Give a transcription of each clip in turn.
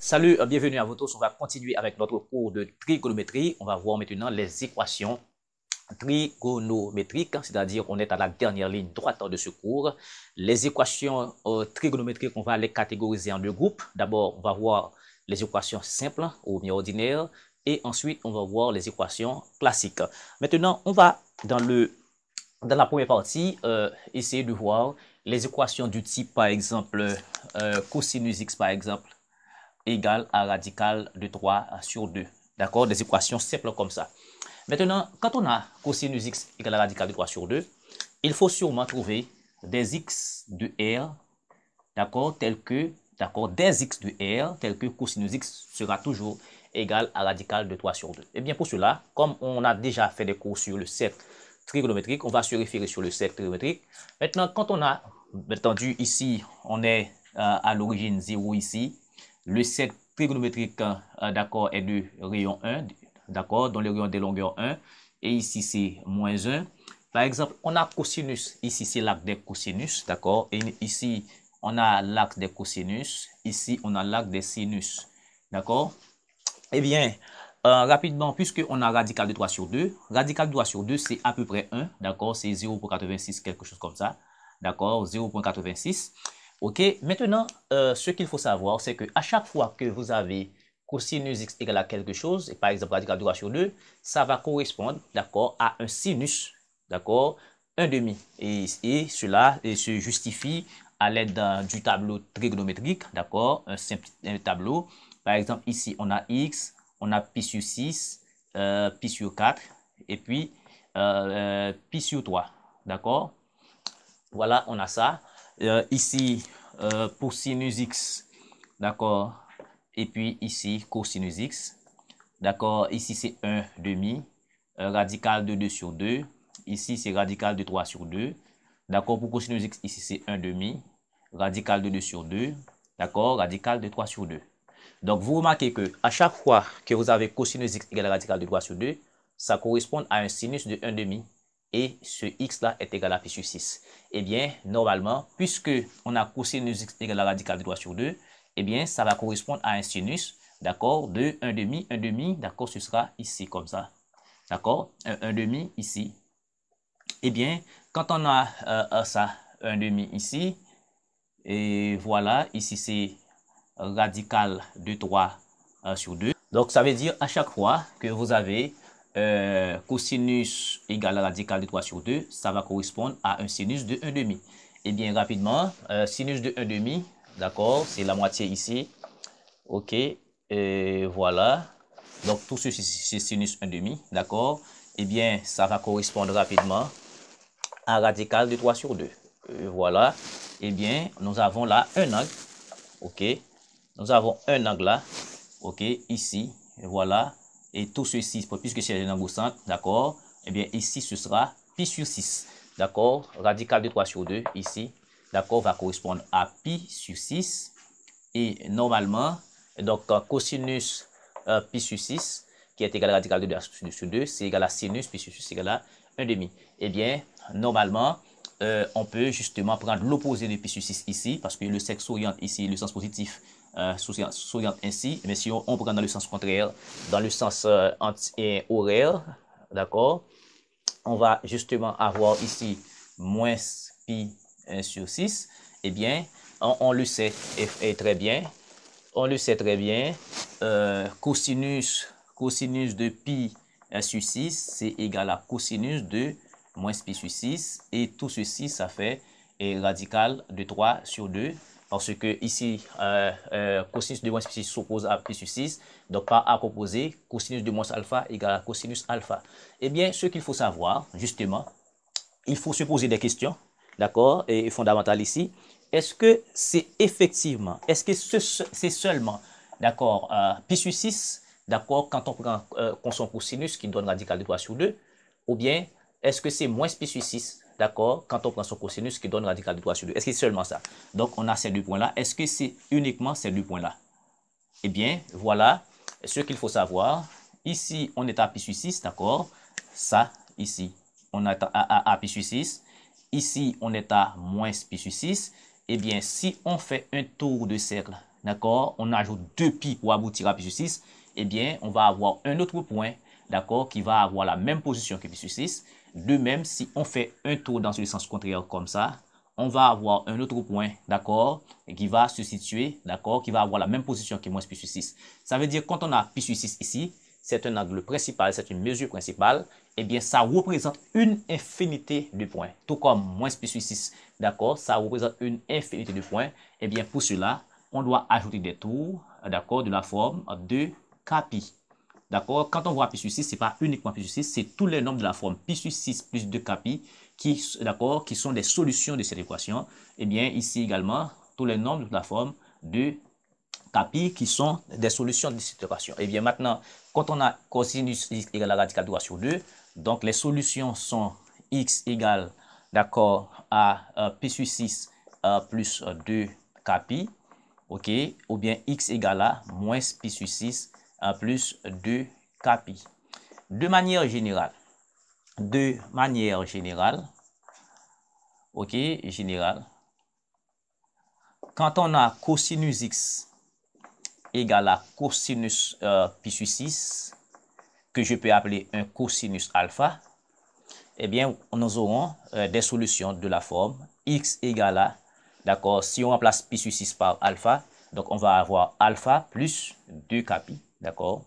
Salut, bienvenue à vous tous. On va continuer avec notre cours de trigonométrie. On va voir maintenant les équations trigonométriques, c'est-à-dire on est à la dernière ligne droite de ce cours. Les équations trigonométriques, on va les catégoriser en deux groupes. D'abord, on va voir les équations simples ou bien ordinaires et ensuite on va voir les équations classiques. Maintenant, on va dans la première partie essayer de voir les équations du type, par exemple, cosinus x, par exemple, égale à radical de 3 sur 2. D'accord? Des équations simples comme ça. Maintenant, quand on a cosinus x égale à radical de 3 sur 2, il faut sûrement trouver des x de r, d'accord, des x de r, tels que cosinus x sera toujours égal à radical de 3 sur 2. Et bien pour cela, comme on a déjà fait des cours sur le cercle trigonométrique, on va se référer sur le cercle trigonométrique. Maintenant, quand on a, entendu ici, on est à l'origine 0 ici, le cercle trigonométrique, d'accord, est de rayon 1, d'accord, dont le rayon des longueurs 1, et ici c'est moins 1. Par exemple, on a cosinus, ici c'est l'arc des cosinus, d'accord, et ici on a l'arc des cosinus, ici on a l'arc des sinus, d'accord. Eh bien, rapidement, puisqu'on a radical de 3 sur 2, radical de 3 sur 2 c'est à peu près 1, d'accord, c'est 0,86, quelque chose comme ça, d'accord, 0,86. Ok, maintenant, ce qu'il faut savoir, c'est que à chaque fois que vous avez cosinus x égale à quelque chose, et par exemple radical de 3 sur 2, ça va correspondre, d'accord, à un sinus, d'accord, un demi. Et cela se justifie à l'aide du tableau trigonométrique, d'accord, un simple tableau. Par exemple, ici, on a x, on a pi sur 6, pi sur 4, et puis pi sur 3, d'accord. Voilà, on a ça. Ici, pour sinus x, d'accord, et puis ici, cosinus x, d'accord, ici c'est 1 demi, radical de 2 sur 2, ici c'est radical de 3 sur 2, d'accord, pour cosinus x, ici c'est 1 demi, radical de 2 sur 2, d'accord, radical de 3 sur 2. Donc, vous remarquez que à chaque fois que vous avez cosinus x égale à radical de 3 sur 2, ça correspond à un sinus de 1 demi et ce x-là est égal à pi sur 6. Eh bien, normalement, puisque on a cosinus x égale à radical de 3 sur 2, eh bien, ça va correspondre à un sinus, d'accord, de 1 demi, d'accord, ce sera ici comme ça, d'accord, 1 demi ici. Eh bien, quand on a ça, 1 demi ici, et voilà, ici c'est radical de 3 sur 2. Donc, ça veut dire à chaque fois que vous avez cosinus égale à radical de 3 sur 2, ça va correspondre à un sinus de 1 demi. Et bien, rapidement, sinus de 1 demi, d'accord, c'est la moitié ici. OK, et voilà. Donc, tout ceci, c'est sinus 1 demi, d'accord. Et bien, ça va correspondre rapidement à radical de 3 sur 2. Voilà. Et bien, nous avons là un angle. OK. Nous avons un angle là, ok, ici, et voilà, et tout ceci, puisque c'est un angle au centre, d'accord, et bien ici, ce sera pi sur 6, d'accord, radical de 3 sur 2, ici, d'accord, va correspondre à pi sur 6, et normalement, donc cosinus pi sur 6, qui est égal à radical de 2 sur 2, c'est égal à sinus pi sur 6, c'est égal à 1 demi. Eh bien, normalement, on peut justement prendre l'opposé de pi sur 6 ici, parce que le cercle s'oriente ici, le sens positif s'oriente ainsi, mais si on prend dans le sens contraire, dans le sens horaire, d'accord, on va justement avoir ici moins pi 1 sur 6, eh bien, on le sait et très bien, on le sait très bien, cosinus de pi 1 sur 6, c'est égal à cosinus de moins pi sur 6, et tout ceci, ça fait radical de 3 sur 2, parce que ici, cosinus de moins pi sur 6 s'oppose à pi sur 6, donc par A composé, cosinus de moins alpha égale à cosinus alpha. Eh bien, ce qu'il faut savoir, justement, il faut se poser des questions, d'accord, et fondamentales ici. Est-ce que c'est effectivement, est-ce que c'est seulement, d'accord, pi sur 6, d'accord, quand on prend son cosinus qui donne radical de 3 sur 2, ou bien est-ce que c'est moins pi sur 6, d'accord, quand on prend son cosinus qui donne radical de 3 sur 2? Est-ce que c'est seulement ça? Donc, on a ces deux points-là. Est-ce que c'est uniquement ces deux points-là? Eh bien, voilà ce qu'il faut savoir. Ici, on est à pi sur 6, d'accord? Ça, ici, on est à pi sur 6. Ici, on est à moins pi sur 6. Eh bien, si on fait un tour de cercle, d'accord, on ajoute 2 pi pour aboutir à pi sur 6, eh bien, on va avoir un autre point, d'accord, qui va avoir la même position que pi sur 6. De même, si on fait un tour dans le sens contraire comme ça, on va avoir un autre point, d'accord, qui va se situer, d'accord, qui va avoir la même position que moins pi sur 6. Ça veut dire, quand on a pi sur 6 ici, c'est un angle principal, c'est une mesure principale, eh bien, ça représente une infinité de points. Tout comme moins pi sur 6, d'accord, ça représente une infinité de points. Eh bien, pour cela, on doit ajouter des tours, d'accord, de la forme de kpi. D'accord, quand on voit pi sur 6, ce n'est pas uniquement pi sur 6, c'est tous les nombres de la forme pi sur 6 plus 2 kpi qui sont des solutions de cette équation. Eh bien, ici également, tous les nombres de la forme de kpi qui sont des solutions de cette équation. Et bien maintenant, quand on a cosinus x égale la radicale droite sur 2, donc les solutions sont x égale, d'accord, à pi sur 6 plus 2 kpi, ok, ou bien x égale à moins pi sur 6 plus 2 kpi. De manière générale, ok, quand on a cosinus x égale à cosinus pi sur 6, que je peux appeler un cosinus alpha, eh bien, nous aurons des solutions de la forme x égale à, d'accord, si on remplace pi sur 6 par alpha, donc on va avoir alpha plus 2 kpi, d'accord,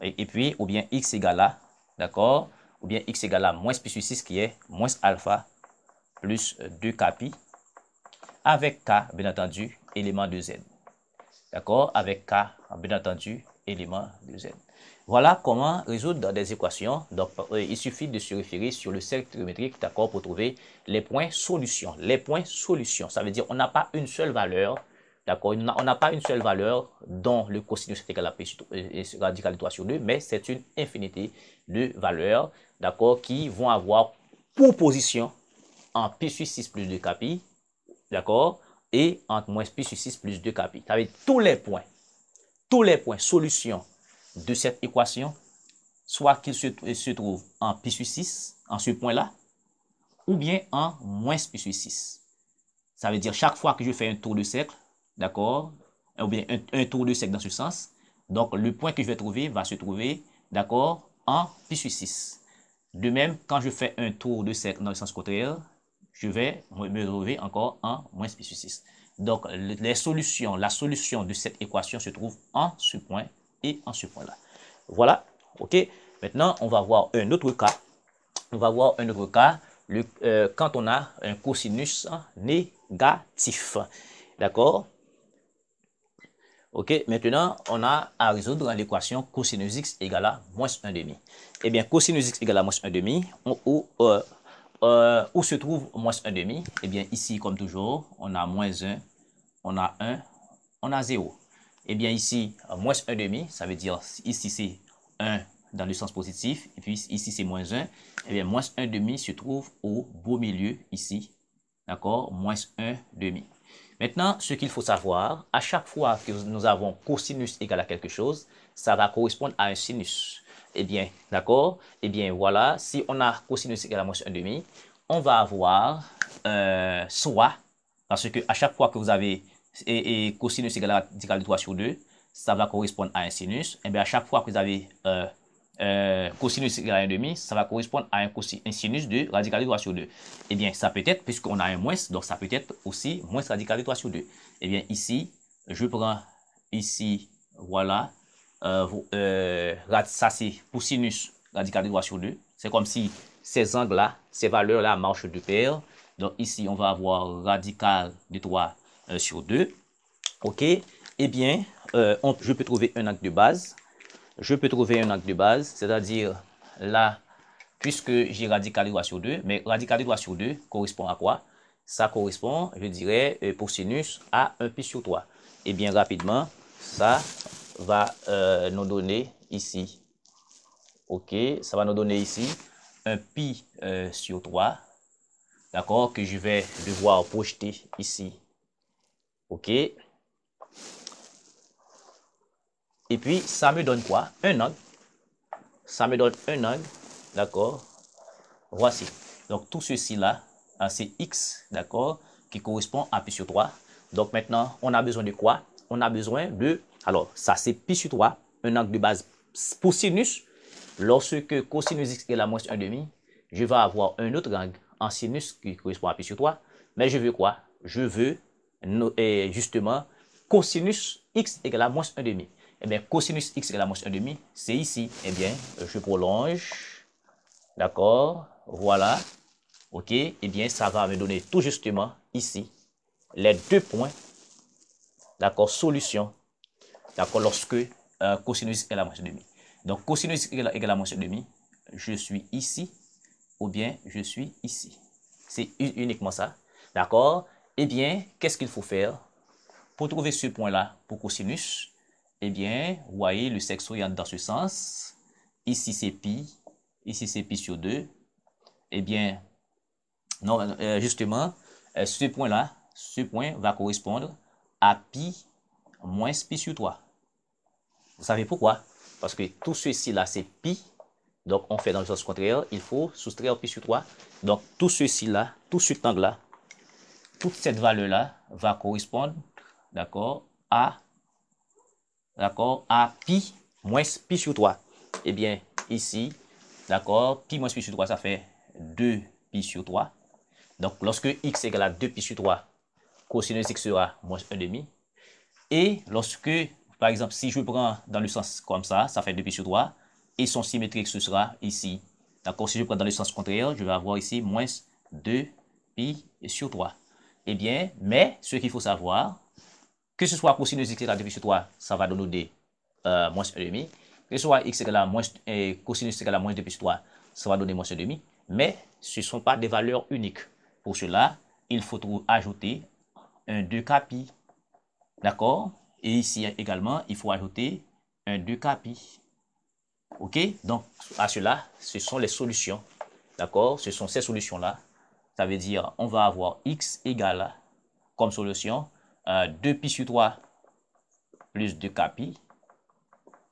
et puis, ou bien x égale à, d'accord, ou bien x égale à moins pi sur 6 qui est moins alpha plus 2 kpi, avec k, bien entendu, élément de z. D'accord, avec k, bien entendu, élément de z. Voilà comment résoudre des équations. Donc, il suffit de se référer sur le cercle trigonométrique, d'accord, pour trouver les points solutions. Les points solutions, ça veut dire on n'a pas une seule valeur, d'accord, on n'a pas une seule valeur dont le cosinus est égal à p radical de 3 sur 2, mais c'est une infinité de valeurs, d'accord, qui vont avoir pour position en p sur 6 plus 2 kpi, d'accord, et entre moins pi sur 6 plus 2 kpi. Ça veut dire tous les points solutions de cette équation, soit qu'ils se trouvent en pi sur 6, en ce point-là, ou bien en moins pi sur 6. Ça veut dire chaque fois que je fais un tour de cercle, d'accord, ou bien un tour de cercle dans ce sens, donc le point que je vais trouver va se trouver, d'accord, en pi sur 6. De même, quand je fais un tour de cercle dans le sens contraire, je vais me trouver encore en moins pi sur 6. Donc, la solution de cette équation se trouve en ce point et en ce point-là. Voilà, ok. Maintenant, on va voir un autre cas. Quand on a un cosinus négatif. D'accord? Ok, maintenant, on a à résoudre l'équation cosinus x égale à moins 1 demi. Eh bien, cosinus x égale à moins 1 demi, où se trouve moins 1 demi? Eh bien, ici, comme toujours, on a moins 1, on a 1, on a 0. Eh bien, ici, moins 1 demi, ça veut dire, ici, c'est 1 dans le sens positif, et puis ici, c'est moins 1. Eh bien, moins 1 demi se trouve au beau milieu, ici. D'accord? Moins 1 demi. Maintenant, ce qu'il faut savoir, à chaque fois que nous avons cosinus égal à quelque chose, ça va correspondre à un sinus. Eh bien, d'accord? Eh bien, voilà, si on a cosinus égal à moins 1 demi, on va avoir soit, parce que à chaque fois que vous avez cosinus égal à radical de 3 sur 2, ça va correspondre à un sinus. Et bien, à chaque fois que vous avez cosinus égal à 1,5, ça va correspondre à un sinus de radical de 3 sur 2. Eh bien, ça peut être, puisqu'on a un moins, donc ça peut être aussi moins radical de 3 sur 2. Eh bien, ici, je prends ici, voilà, ça c'est pour sinus radical de 3 sur 2. C'est comme si ces angles-là, ces valeurs-là marchent de pair. Donc ici, on va avoir radical de 3 sur 2. OK? Eh bien, je peux trouver un angle de base. C'est-à-dire là, puisque j'ai radical de 3 sur 2, mais radical de 3 sur 2 correspond à quoi? Ça correspond, je dirais, pour sinus à 1 pi sur 3. Et bien rapidement, ça va nous donner ici, ok, ça va nous donner ici 1 pi sur 3, d'accord, que je vais devoir projeter ici, ok. Et puis, ça me donne quoi? Un angle. Ça me donne un angle, d'accord. Voici. Donc, tout ceci là, c'est x, d'accord, qui correspond à pi sur 3. Donc maintenant, on a besoin de quoi? On a besoin de, alors ça c'est pi sur 3, un angle de base pour sinus. Lorsque cosinus x égale à moins 1,5, je vais avoir un autre angle en sinus qui correspond à pi sur 3. Mais je veux quoi? Je veux justement cosinus x égale à moins 1,5. Eh bien, cosinus x égale à moins 1,5, c'est ici. Eh bien, je prolonge. D'accord? Voilà. OK? Eh bien, ça va me donner tout justement ici les deux points. D'accord? Solution. D'accord? Lorsque cosinus égale à moins 1,5. Donc, cosinus égale à moins 1,5, je suis ici ou bien je suis ici. C'est uniquement ça. D'accord? Eh bien, qu'est-ce qu'il faut faire? Pour trouver ce point-là pour cosinus, eh bien, vous voyez, le sexe oriente dans ce sens. Ici, c'est pi. Ici, c'est pi sur 2. Eh bien, non, justement, ce point va correspondre à pi moins pi sur 3. Vous savez pourquoi? Parce que tout ceci-là, c'est pi. Donc, on fait dans le sens contraire. Il faut soustraire pi sur 3. Donc, tout ceci-là, tout cet angle-là, toute cette valeur-là va correspondre, d'accord, à pi moins pi sur 3. Eh bien, ici, d'accord, pi moins pi sur 3, ça fait 2 pi sur 3. Donc, lorsque x égale à 2 pi sur 3, cosinus x sera moins 1,5. Et lorsque, par exemple, si je prends dans le sens comme ça fait 2 pi sur 3, et son symétrique, ce sera ici. D'accord, si je prends dans le sens contraire, je vais avoir ici moins 2 pi sur 3. Eh bien, mais ce qu'il faut savoir, que ce soit cosinus x égale à 2 pi sur 3, ça va donner moins 1,5. Que ce soit x égale à moins, cosinus égale à moins 2 pi sur 3, ça va donner moins 1,5. Mais ce ne sont pas des valeurs uniques. Pour cela, il faut ajouter un 2k pi. D'accord? Et ici également, il faut ajouter un 2k pi. OK? Donc, à cela, ce sont les solutions. D'accord? Ce sont ces solutions-là. Ça veut dire, on va avoir x égale comme solution 2 pi sur 3 plus 2k pi,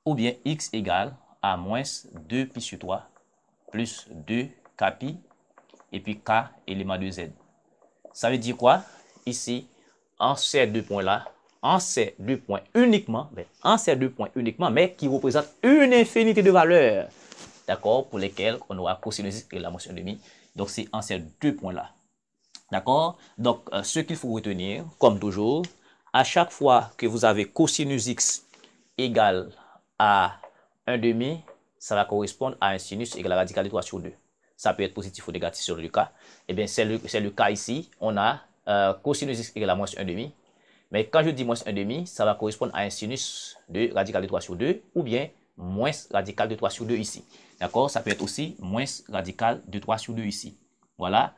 ou bien x égale à moins 2 pi sur 3 plus 2k pi, et puis k élément de z. Ça veut dire quoi? Ici, en ces deux points-là, en ces deux points uniquement, mais qui représentent une infinité de valeurs, d'accord, pour lesquelles on aura cosinus et la moins 1,5. Donc, c'est en ces deux points-là. D'accord? Donc, ce qu'il faut retenir, comme toujours, à chaque fois que vous avez cosinus x égale à 1,5, ça va correspondre à un sinus égal à radical de 3 sur 2. Ça peut être positif ou négatif sur le cas. Eh bien, c'est le cas ici. On a cosinus x égale à moins 1,5. Mais quand je dis moins 1,5, ça va correspondre à un sinus de radical de 3 sur 2 ou bien moins radical de 3 sur 2 ici. D'accord? Ça peut être aussi moins radical de 3 sur 2 ici. Voilà.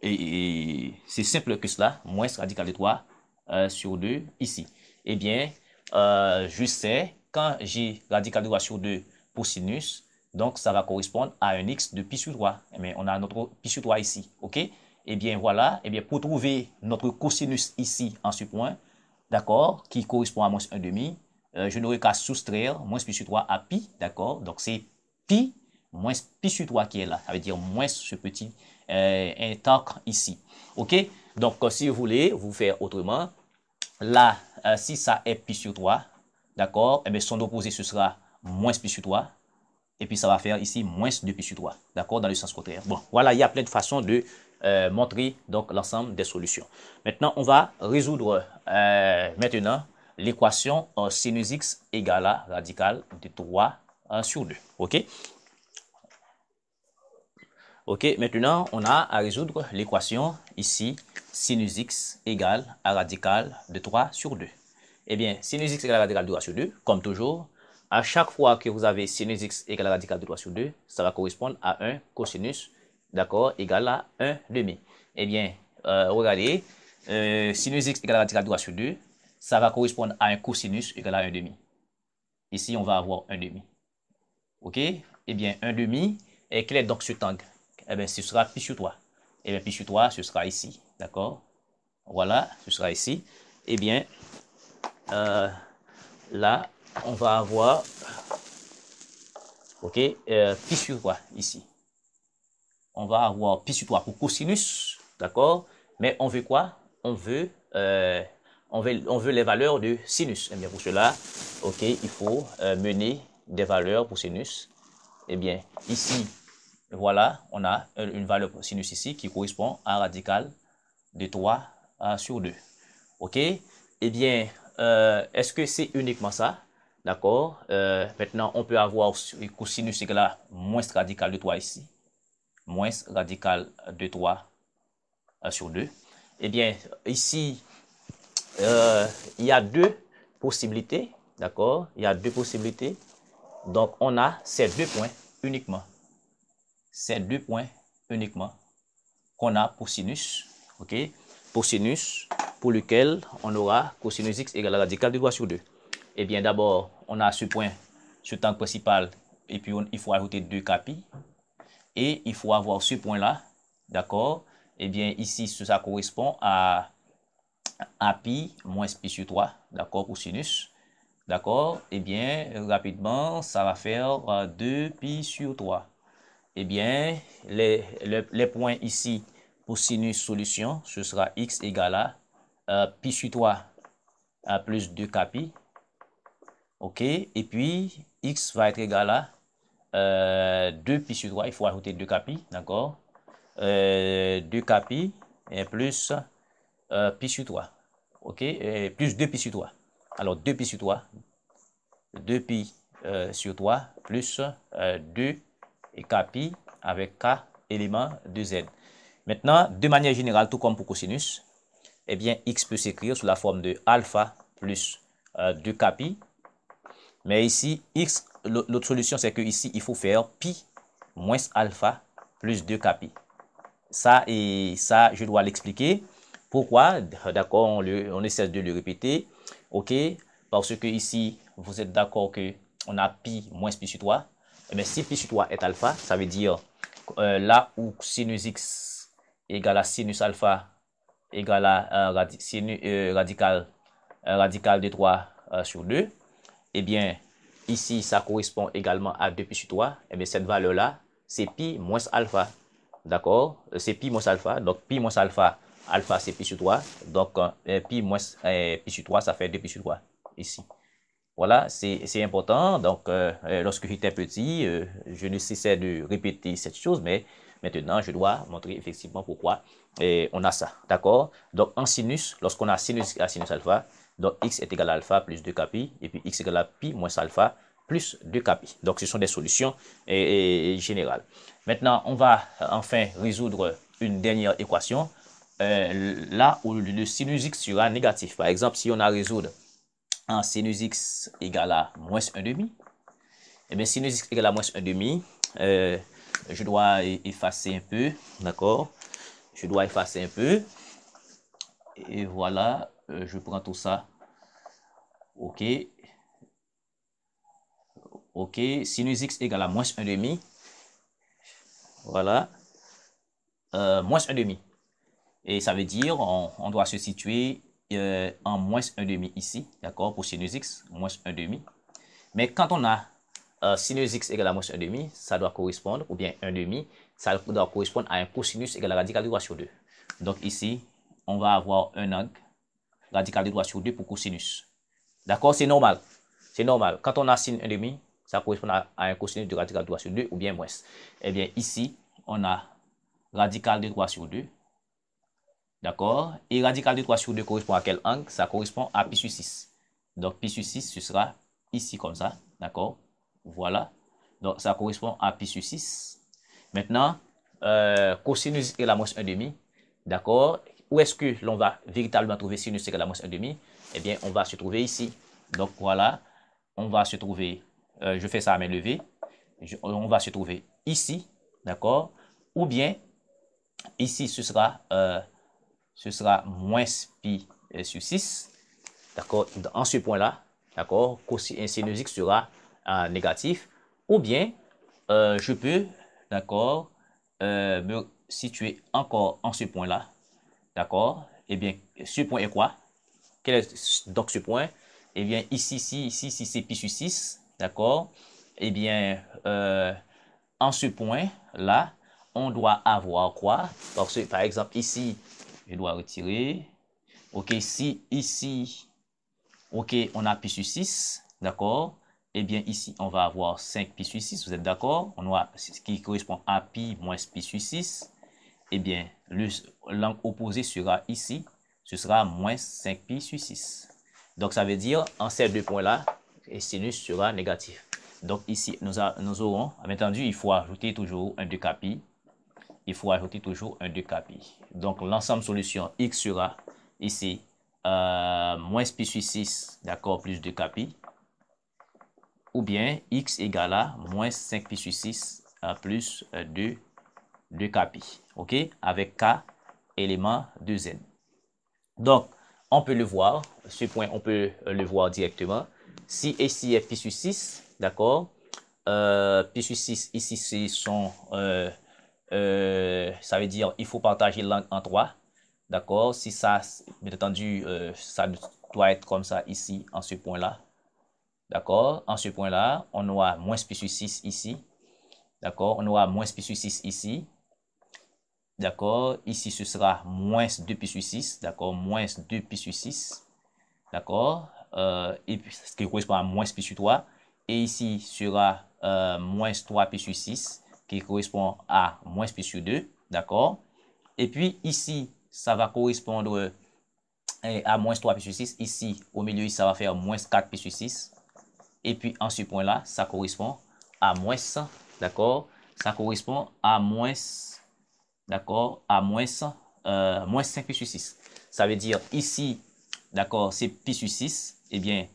Et c'est simple que cela. Moins radical de 3 sur 2 ici. Eh bien, je sais, quand j'ai radical de 3 sur 2 pour sinus, donc ça va correspondre à un x de pi sur 3. Mais on a notre pi sur 3 ici. OK? Eh bien, voilà. Eh bien, pour trouver notre cosinus ici en ce point, d'accord, qui correspond à moins 1,5, je n'aurai qu'à soustraire moins pi sur 3 à pi, d'accord? Donc, c'est pi moins pi sur 3 qui est là. Ça veut dire moins ce petit intact ici. OK? Donc, si vous voulez vous faire autrement, là, si ça est pi sur 3, d'accord, eh bien, son opposé, ce sera moins pi sur 3. Et puis, ça va faire ici moins 2 pi sur 3. D'accord? Dans le sens contraire. Bon, voilà, il y a plein de façons de montrer donc l'ensemble des solutions. Maintenant, on va résoudre maintenant l'équation sinus x égale à radical de 3 sur 2. OK? OK, maintenant, on a à résoudre l'équation ici, sinus x égale à radical de 3 sur 2. Eh bien, sinus x égale à radical de 3 sur 2, comme toujours, à chaque fois que vous avez sinus x égale à radical de 3 sur 2, ça va correspondre à un cosinus, d'accord, égal à 1 demi. Eh bien, regardez, sinus x égale à radical de 3 sur 2, ça va correspondre à un cosinus égal à 1 demi. Ici, on va avoir 1 demi. OK? Eh bien, 1 demi, et quel est donc cet angle? Eh bien, ce sera pi sur 3. Eh bien, pi sur 3, ce sera ici. D'accord? Voilà, ce sera ici. Eh bien, là, on va avoir, OK, pi sur 3 ici. On va avoir pi sur 3 pour cosinus, d'accord? Mais on veut quoi? On veut on veut les valeurs de sinus. Eh bien, pour cela, ok, il faut mener des valeurs pour sinus. Eh bien, ici, voilà, on a une valeur pour sinus ici qui correspond à radical de 3 sur 2. Ok? Eh bien, est-ce que c'est uniquement ça? D'accord? Maintenant, on peut avoir cosinus égale à moins radical de 3 ici. Moins radical de 3 sur 2. Eh bien, ici, il y a deux possibilités. D'accord? Il y a deux possibilités. Donc, on a ces deux points uniquement. Ces deux points uniquement qu'on a pour sinus. OK? Pour sinus, pour lequel on aura cosinus x égale à radical de 3 sur 2. Eh bien, d'abord, on a ce point, ce temps principal, et puis il faut ajouter 2 capi. Et il faut avoir ce point-là, d'accord? Eh bien, ici, ça correspond à pi moins pi sur 3, d'accord, pour sinus. D'accord? Eh bien, rapidement, ça va faire 2 pi sur 3. Eh bien, les points ici pour sinus solution, ce sera x égale à pi sur 3 à plus 2 pi. OK? Et puis, x va être égal à 2 pi sur 3. Il faut ajouter 2 pi, d'accord? 2 pi et plus pi sur 3. OK? Et plus 2 pi sur 3. Alors, 2 pi sur 3. 2 pi sur 3 plus 2 et pi avec k élément de z. Maintenant, de manière générale, tout comme pour cosinus, eh bien, x peut s'écrire sous la forme de alpha plus 2 pi. Mais ici, x, l'autre solution, c'est que ici, il faut faire pi moins alpha plus 2 pi. Ça, et ça, je dois l'expliquer. Pourquoi? D'accord, on essaie de le répéter. OK? Parce que ici, vous êtes d'accord que on a pi moins pi sur 3. Mais si pi sur 3 est alpha, ça veut dire là où sinus x égale à sinus alpha égale à radical de 3 sur 2, eh bien, ici, ça correspond également à 2 pi sur 3. Eh bien, cette valeur-là, c'est pi moins alpha. D'accord? C'est pi moins alpha. Donc, pi moins alpha, alpha, c'est pi sur 3. Donc, pi moins pi sur 3, ça fait 2 pi sur 3 ici. Voilà, c'est important. Donc, lorsque j'étais petit, je ne cessais de répéter cette chose, mais maintenant, je dois montrer effectivement pourquoi on a ça. D'accord? Donc, en sinus, lorsqu'on a sinus à sinus alpha, donc x est égal à alpha plus 2 pi, et puis x est égal à pi moins alpha plus 2 pi. Donc, ce sont des solutions générales. Maintenant, on va enfin résoudre une dernière équation, là où le sinus x sera négatif. Par exemple, si on a à résoudre en sinus x égale à moins 1 demi, et bien sinus x égale à moins 1 demi, je dois effacer un peu, d'accord? Je dois effacer un peu. Et voilà, je prends tout ça. OK. OK, sinus x égale à moins 1 demi. Voilà. Moins 1 demi. Et ça veut dire, on doit se situer en moins 1 demi ici, d'accord, pour sinus x, moins 1 demi. Mais quand on a sinus x égale à moins 1 demi, ça doit correspondre, ou bien 1 demi, ça doit correspondre à un cosinus égal à radical de 3 sur 2. Donc ici, on va avoir un angle radical de 3 sur 2 pour cosinus. D'accord, c'est normal. C'est normal. Quand on a sin 1 demi, ça correspond à un cosinus de radical de 3 sur 2 ou bien moins. Eh bien ici, on a radical de 3 sur 2. D'accord? Et radical de 3 sur 2 correspond à quel angle? Ça correspond à pi sur 6. Donc pi sur 6, ce sera ici comme ça. D'accord? Voilà. Donc ça correspond à pi sur 6. Maintenant, cosinus égale à moins 1 demi. D'accord? Où est-ce que l'on va véritablement trouver sinus égale à moins 1 demi? Eh bien, on va se trouver ici. Donc voilà, on va se trouver, je fais ça à main levée. On va se trouver ici. D'accord? Ou bien, ici, ce sera moins pi sur 6. D'accord? En ce point-là, d'accord? Sinus x sera négatif. Ou bien, je peux, d'accord, me situer encore en ce point-là. D'accord? Eh bien, ce point est quoi? Quel est donc ce point? Eh bien, ici, c'est pi sur 6. D'accord? Eh bien, en ce point-là, on doit avoir quoi? Parce que, par exemple, ici, je dois retirer. Ok, si ici, ok, on a pi sur 6, d'accord? Eh bien, ici, on va avoir 5 pi sur 6, vous êtes d'accord? On a ce qui correspond à pi moins pi sur 6. Eh bien, l'angle opposé sera ici, ce sera moins 5 pi sur 6. Donc, ça veut dire, en ces deux points-là, le sinus sera négatif. Donc, ici, nous aurons, bien entendu, il faut ajouter toujours un 2k pi. Il faut ajouter toujours un 2k pi. Donc, l'ensemble solution x sera ici moins pi sur 6, d'accord, plus 2k pi. Ou bien x égale à moins 5 pi sur 6 plus 2k pi. OK? Avec k élément de z. Donc, on peut le voir. Ce point, on peut le voir directement. Si ici est pi sur 6, d'accord? Pi sur 6, ici, c'est son... ça veut dire il faut partager l'angle en 3. D'accord? Si ça, bien entendu, ça doit être comme ça ici, en ce point-là. D'accord? En ce point-là, on aura moins pi sur 6 ici. D'accord? On aura moins pi sur 6 ici. D'accord? Ici, ce sera moins 2 pi sur 6. D'accord? Moins 2 pi sur 6. D'accord? Et puis, ce qui correspond à moins pi sur 3. Et ici, sera moins 3 pi sur 6, qui correspond à moins pi sur 2. D'accord? Et puis, ici, ça va correspondre à moins 3 pi sur 6. Ici, au milieu, ça va faire moins 4 pi sur 6. Et puis, en ce point-là, ça correspond à moins, d'accord? Ça correspond à moins, d'accord? À moins 5 pi sur 6. Ça veut dire ici, d'accord, c'est pi sur 6. Eh bien,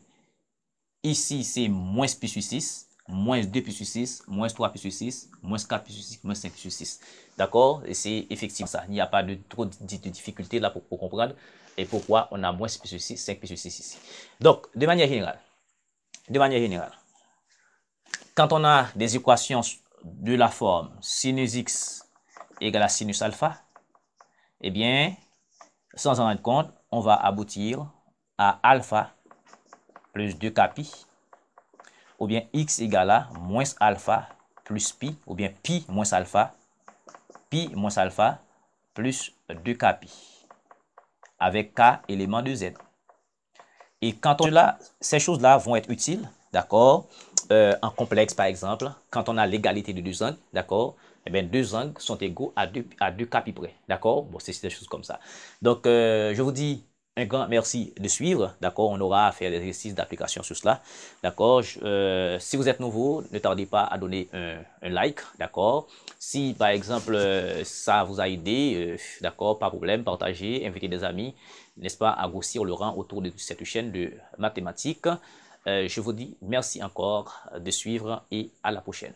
ici, c'est moins pi sur 6, moins 2 pi sur 6, moins 3 pi sur 6, moins 4 pi sur 6, moins 5 pi sur 6. D'accord? Et c'est effectivement ça. Il n'y a pas de trop de difficulté là pour comprendre et pourquoi on a moins pi sur 6, 5 pi sur 6 ici. Donc, de manière générale, quand on a des équations de la forme sinus x égale à sinus alpha, eh bien, sans en rendre compte, on va aboutir à alpha plus 2k pi, ou bien x égale à moins alpha plus pi, ou bien pi moins alpha plus 2k pi, avec k élément de z. Et quand on a, ces choses-là vont être utiles, d'accord, en complexe par exemple, quand on a l'égalité de deux angles, d'accord, eh bien deux angles sont égaux à 2 k pi près, d'accord, bon c'est des choses comme ça. Donc je vous dis un grand merci de suivre, d'accord, on aura à faire des exercices d'application sur cela, d'accord. Si vous êtes nouveau, ne tardez pas à donner un like, d'accord. Si par exemple ça vous a aidé, d'accord, pas de problème, partagez, invitez des amis, n'est-ce pas, à grossir le rang autour de cette chaîne de mathématiques. Je vous dis merci encore de suivre et à la prochaine.